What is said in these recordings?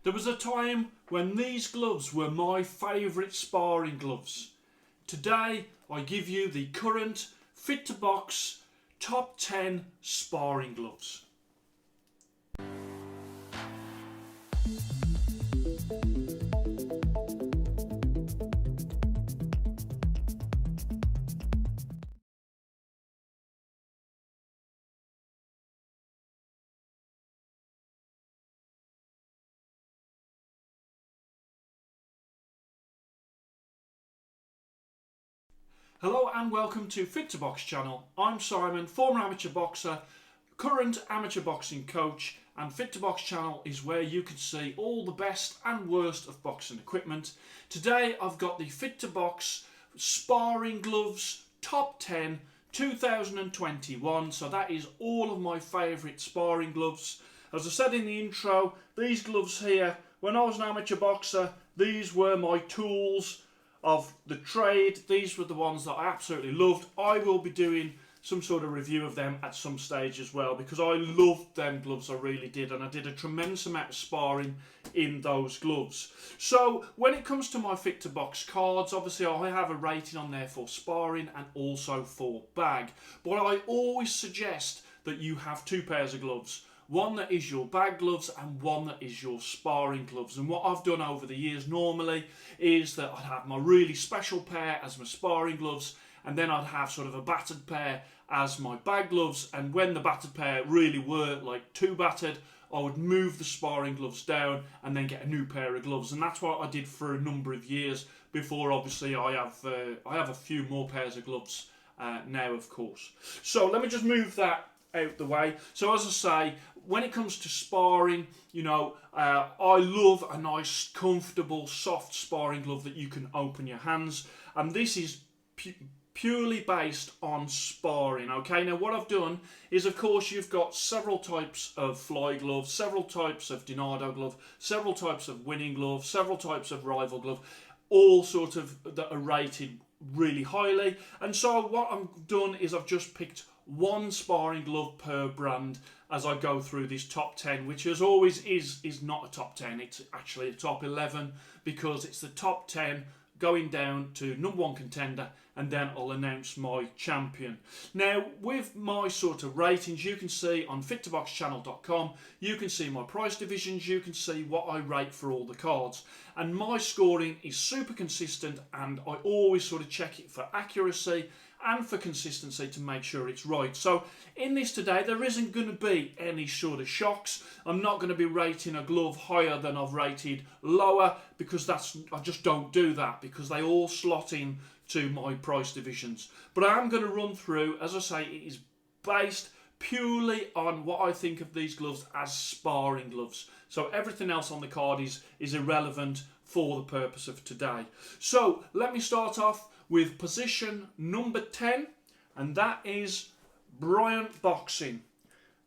There was a time when these gloves were my favourite sparring gloves. Today I give you the current Fit to Box top 10 sparring gloves. Hello and welcome to Fit to Box channel. I'm Simon, former amateur boxer, current amateur boxing coach, and Fit to Box channel is where you can see all the best and worst of boxing equipment. Today I've got the Fit to Box sparring gloves top 10 2021, so that is all of my favourite sparring gloves. As I said in the intro, these gloves here, when I was an amateur boxer, these were my tools of the trade. These were the ones that I absolutely loved. I will be doing some sort of review of them at some stage as well, because I loved them gloves, I really did, and I did a tremendous amount of sparring in those gloves. So when it comes to my Fit to Box cards, obviously I have a rating on there for sparring and also for bag, but I always suggest that you have two pairs of gloves. One that is your bag gloves and one that is your sparring gloves. And what I've done over the years normally is that I'd have my really special pair as my sparring gloves, and then I'd have sort of a battered pair as my bag gloves. And when the battered pair really were like too battered, I would move the sparring gloves down and then get a new pair of gloves. And that's what I did for a number of years before obviously I have a few more pairs of gloves now, of course. So let me just move that out the way. So as I say, when it comes to sparring, you know, I love a nice, comfortable, soft sparring glove that you can open your hands, and this is purely based on sparring. Okay, now what I've done is, of course, you've got several types of fly glove, several types of Dinardo glove, several types of winning glove, several types of rival glove, all sort of that are rated really highly. And so what I've done is I've just picked one sparring glove per brand as I go through this top 10, which as always is not a top 10, it's actually a top 11, because it's the top 10 going down to number one contender, and then I'll announce my champion. Now, with my sort of ratings, you can see on fit2boxchannel.com, you can see my price divisions, you can see what I rate for all the cards, and my scoring is super consistent, and I always sort of check it for accuracy and for consistency to make sure it's right. So in this today, there isn't going to be any sort of shocks. I'm not going to be rating a glove higher than I've rated lower, because I just don't do that, because they all slot in to my price divisions. But I am going to run through, as I say, it is based purely on what I think of these gloves as sparring gloves. So everything else on the card is irrelevant for the purpose of today. So let me start off with position number 10, and that is Bryant Boxing.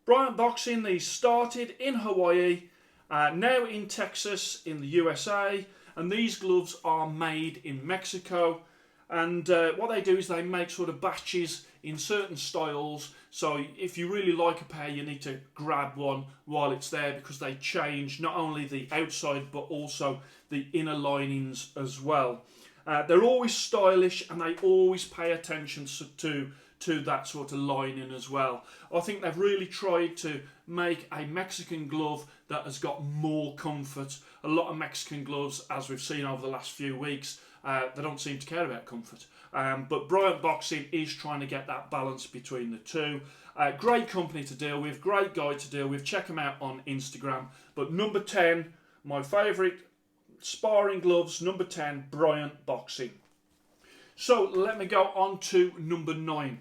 Bryant Boxing, they started in Hawaii, now in Texas in the USA, and these gloves are made in Mexico. And what they do is they make sort of batches in certain styles, so if you really like a pair, you need to grab one while it's there, because they change not only the outside but also the inner linings as well. They're always stylish, and they always pay attention to that sort of lining as well. I think they've really tried to make a Mexican glove that has got more comfort. A lot of Mexican gloves, as we've seen over the last few weeks, they don't seem to care about comfort. But Bryant Boxing is trying to get that balance between the two. Great company to deal with, great guy to deal with. Check them out on Instagram. But number 10, my favourite sparring gloves, number 10, Bryant Boxing. So let me go on to number 9.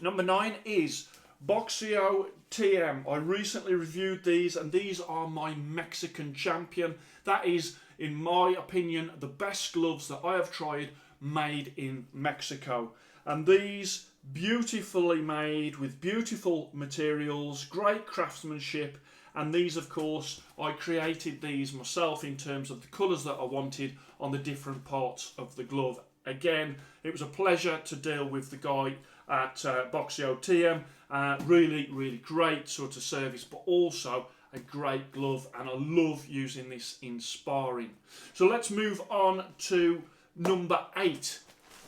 Number 9 is Boxio TM. I recently reviewed these, and these are my Mexican champion. That is, in my opinion, the best gloves that I have tried made in Mexico. And these, beautifully made with beautiful materials, great craftsmanship. And these, of course, I created these myself in terms of the colours that I wanted on the different parts of the glove. Again, it was a pleasure to deal with the guy at Boxio TM. Really, really great sort of service, but also a great glove, and I love using this in sparring. So let's move on to number 8.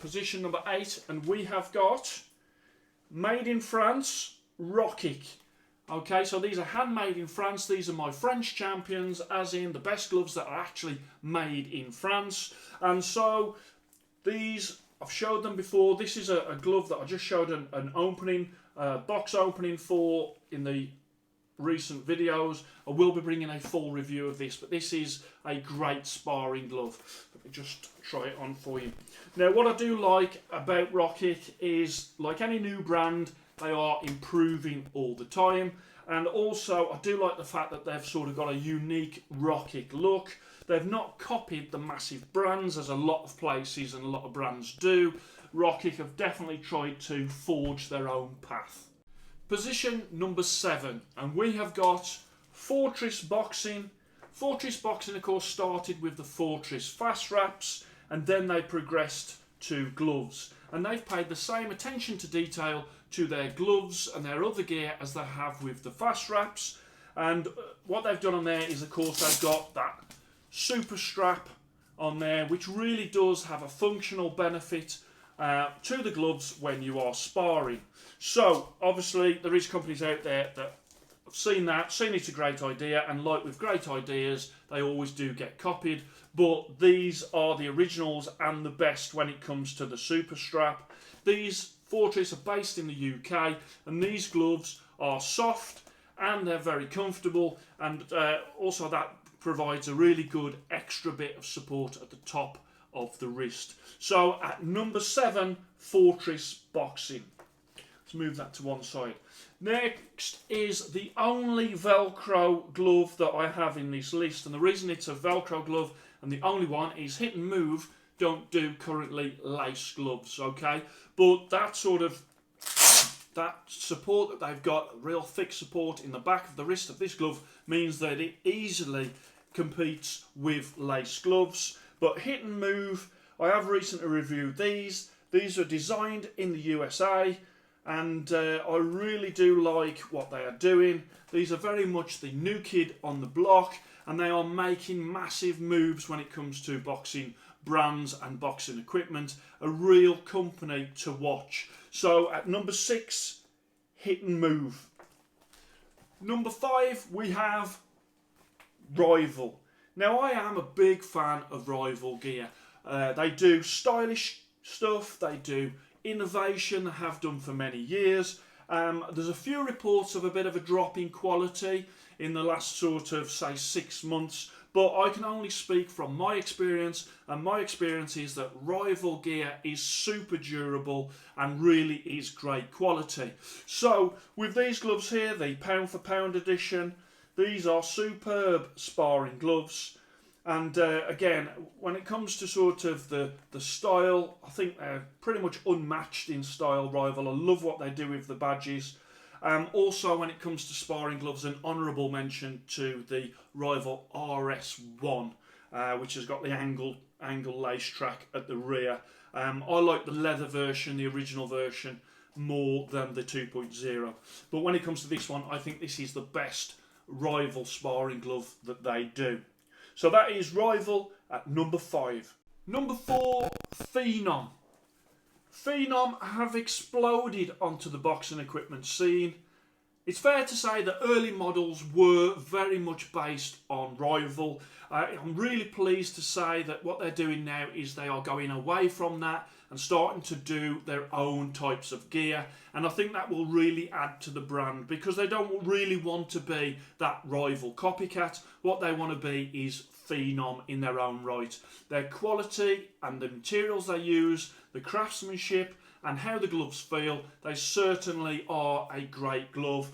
Position number 8, and we have got made in France, Rockic. Okay, so these are handmade in France. These are my French champions, as in the best gloves that are actually made in France. And so these, I've showed them before. This is a glove that I just showed an opening, box opening for in the recent videos. I will be bringing a full review of this, but this is a great sparring glove. Let me just try it on for you. Now, what I do like about Rockic is, like any new brand, they are improving all the time. And also, I do like the fact that they've sort of got a unique Rockic look. They've not copied the massive brands, as a lot of places and a lot of brands do. Rockic have definitely tried to forge their own path. Position number 7, and we have got Fortress Boxing. Fortress Boxing, of course, started with the Fortress fast wraps, and then they progressed to gloves. And they've paid the same attention to detail to their gloves and their other gear as they have with the fast wraps. And what they've done on there is, of course, they've got that super strap on there, which really does have a functional benefit to the gloves when you are sparring. So obviously there is companies out there that have seen it's a great idea, and like with great ideas, they always do get copied, but these are the originals and the best when it comes to the super strap. These Fortress are based in the UK, and these gloves are soft and they're very comfortable, and also that provides a really good extra bit of support at the top of the wrist. So at number 7, Fortress Boxing. Let's move that to one side. Next is the only Velcro glove that I have in this list, and the reason it's a Velcro glove and the only one is Hit and Move don't do currently lace gloves, okay? But that support that they've got, real thick support in the back of the wrist of this glove, means that it easily competes with lace gloves. But Hit and Move, I have recently reviewed these. These are designed in the USA, and I really do like what they are doing. These are very much the new kid on the block, and they are making massive moves when it comes to boxing brands and boxing equipment. A real company to watch. So at number 6, Hit and Move. Number 5, we have Rival. Now, I am a big fan of Rival gear. They do stylish stuff, they do innovation, they have done for many years. There's a few reports of a bit of a drop in quality in the last sort of, say, 6 months, but I can only speak from my experience, and my experience is that Rival gear is super durable and really is great quality. So with these gloves here, the pound for pound edition, these are superb sparring gloves. And again, when it comes to sort of the style, I think they're pretty much unmatched in style, Rival. I love what they do with the badges. Also, when it comes to sparring gloves, an honourable mention to the Rival RS1, which has got the angle lace track at the rear. I like the leather version, the original version, more than the 2.0. But when it comes to this one, I think this is the best Rival sparring glove that they do. So that is Rival at number 5. Number 4, Phenom. Phenom have exploded onto the boxing equipment scene. It's fair to say that early models were very much based on Rival. I'm really pleased to say that what they're doing now is they are going away from that and starting to do their own types of gear. And I think that will really add to the brand, because they don't really want to be that Rival copycat. What they want to be is Phenom in their own right. Their quality and the materials they use, the craftsmanship and how the gloves feel, they certainly are a great glove.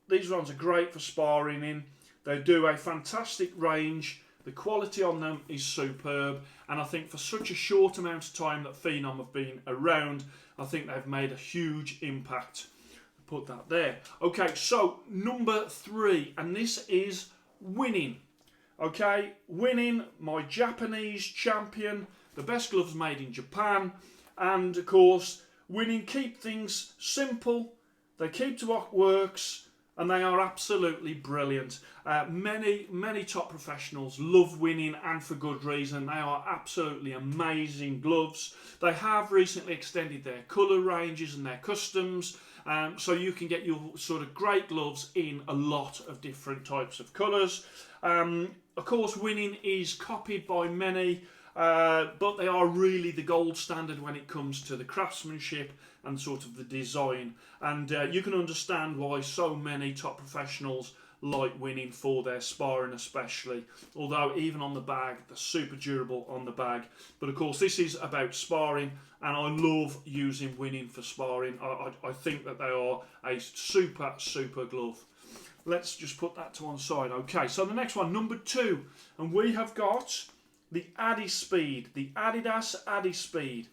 These ones are great for sparring in. They do a fantastic range. The quality on them is superb, and I think for such a short amount of time that Phenom have been around, I think they've made a huge impact. Put that there. Okay, so number 3, and this is Winning. Okay, Winning, my Japanese champion, the best gloves made in Japan, and of course, Winning keep things simple. They keep to what works, and they are absolutely brilliant. Many top professionals love winning, and for good reason. They are absolutely amazing gloves. They have recently extended their colour ranges and their customs, so you can get your sort of great gloves in a lot of different types of colours. Of course, winning is copied by many, but they are really the gold standard when it comes to the craftsmanship and sort of the design. And you can understand why so many top professionals like winning for their sparring especially. Although even on the bag, they're super durable on the bag. But of course, this is about sparring, and I love using winning for sparring. I think that they are a super glove. Let's just put that to one side. Okay, so the next one, number 2. And we have got the Adispeed, the Adidas Adispeed.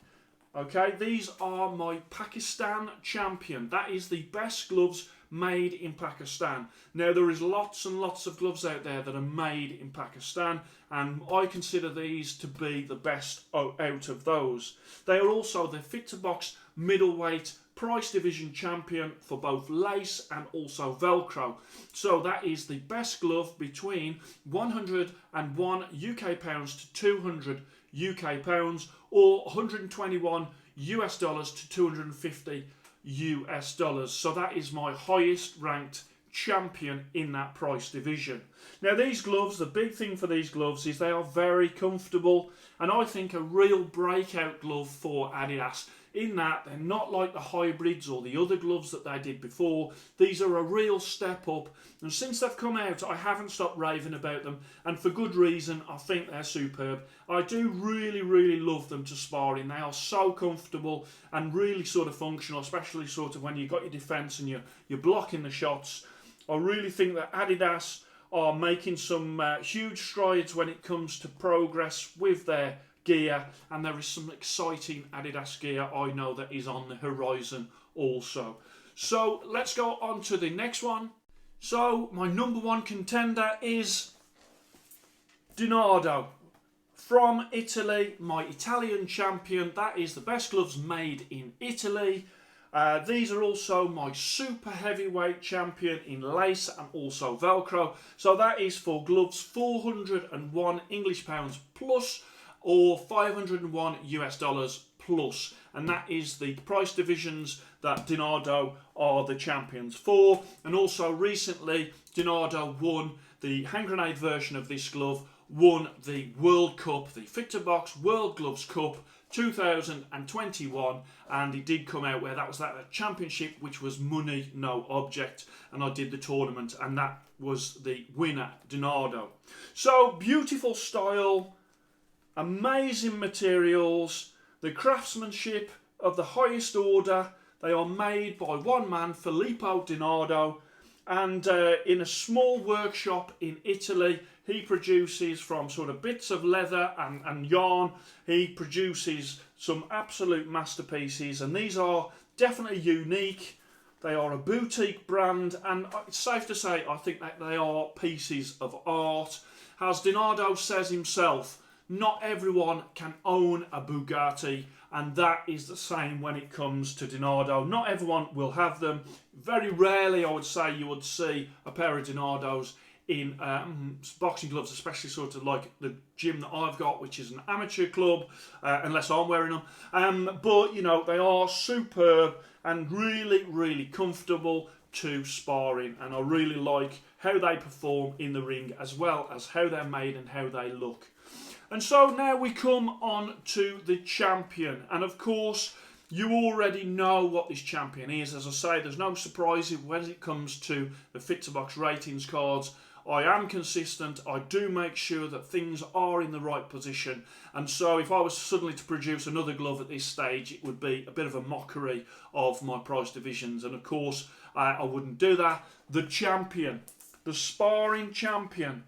Okay, these are my Pakistan champion. That is the best gloves made in Pakistan. Now, there is lots and lots of gloves out there that are made in Pakistan, and I consider these to be the best out of those. They are also the Fit to Box middleweight price division champion for both lace and also Velcro. So that is the best glove between 101 UK pounds to 200 UK pounds, or 121 US dollars to 250 US dollars. So that is my highest ranked champion in that price division. Now, these gloves, the big thing for these gloves is they are very comfortable, and I think a real breakout glove for Adidas, in that they're not like the hybrids or the other gloves that they did before. These are a real step up, and since they've come out, I haven't stopped raving about them, and for good reason. I think they're superb. I do really love them to spar in. They are so comfortable and really sort of functional, especially sort of when you've got your defence and you're blocking the shots. I really think that Adidas are making some huge strides when it comes to progress with their gear, and there is some exciting Adidas gear I know that is on the horizon also. So let's go on to the next one. So my number 1 contender is Dinardo from Italy, my Italian champion. That is the best gloves made in Italy. These are also my super heavyweight champion in lace and also Velcro. So that is for gloves 401 English pounds plus, or 501 US dollars plus, and that is the price divisions that Dinardo are the champions for. And also recently, Dinardo won the hand grenade version of this glove, won the World Cup, the Fit to Box World Gloves Cup 2021, and it did come out where that was that championship, which was money no object, and I did the tournament, and that was the winner, Dinardo. So beautiful style, amazing materials, the craftsmanship of the highest order. They are made by one man, Filippo Dinardo, and in a small workshop in Italy. He produces from sort of bits of leather and yarn. He produces some absolute masterpieces, and these are definitely unique. They are a boutique brand, and it's safe to say I think that they are pieces of art. As Dinardo says himself, not everyone can own a Bugatti, and that is the same when it comes to Dinardo. Not everyone will have them. Very rarely, I would say, you would see a pair of Dinardos in boxing gloves, especially sort of like the gym that I've got, which is an amateur club, unless I'm wearing them. But, you know, they are superb and really comfortable to sparring, and I really like how they perform in the ring, as well as how they're made and how they look. And so now we come on to the champion, and of course you already know what this champion is. As I say, there's no surprise when it comes to the Fit to Box ratings cards. I am consistent. I do make sure that things are in the right position, and so if I was suddenly to produce another glove at this stage, it would be a bit of a mockery of my price divisions, and of course I wouldn't do that. The champion, the sparring champion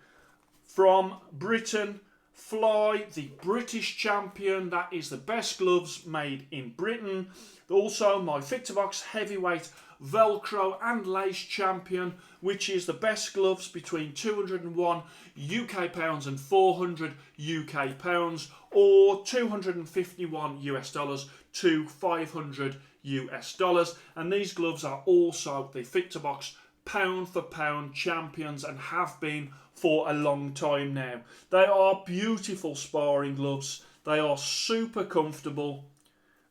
from Britain, Fly, the British champion. That is the best gloves made in Britain. Also my Fit to Box heavyweight Velcro and lace champion, which is the best gloves between 201 UK pounds and 400 UK pounds, or 251 US dollars to 500 US dollars. And these gloves are also the Fit to Box pound for pound champions and have been for a long time now. They are beautiful sparring gloves. They are super comfortable.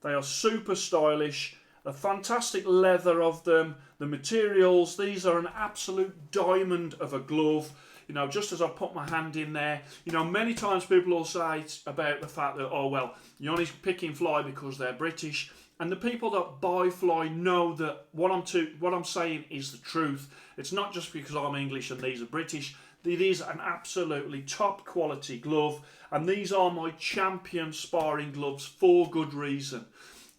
They are super stylish. The fantastic leather of them, the materials, these are an absolute diamond of a glove. You know, just as I put my hand in there, you know, many times people will say about the fact that, oh, well, you're only picking Fly because they're British. And the people that buy Fly know that what I'm saying is the truth. It's not just because I'm English and these are British. It is an absolutely top quality glove. And these are my champion sparring gloves for good reason.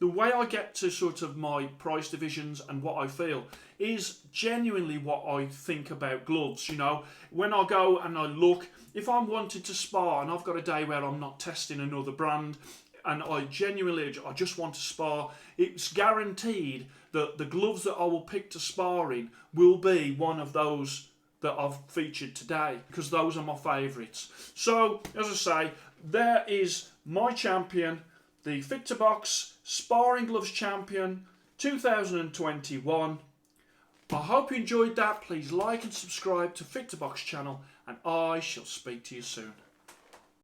The way I get to sort of my price divisions and what I feel is genuinely what I think about gloves. You know, when I go and I look, if I'm wanted to spar and I've got a day where I'm not testing another brand and I just want to spar, it's guaranteed that the gloves that I will pick to spar in will be one of those that I've featured today, because those are my favourites. So, as I say, there is my champion, the Fit to Box Sparring Gloves Champion 2021. I hope you enjoyed that. Please like and subscribe to Fit to Box channel, and I shall speak to you soon.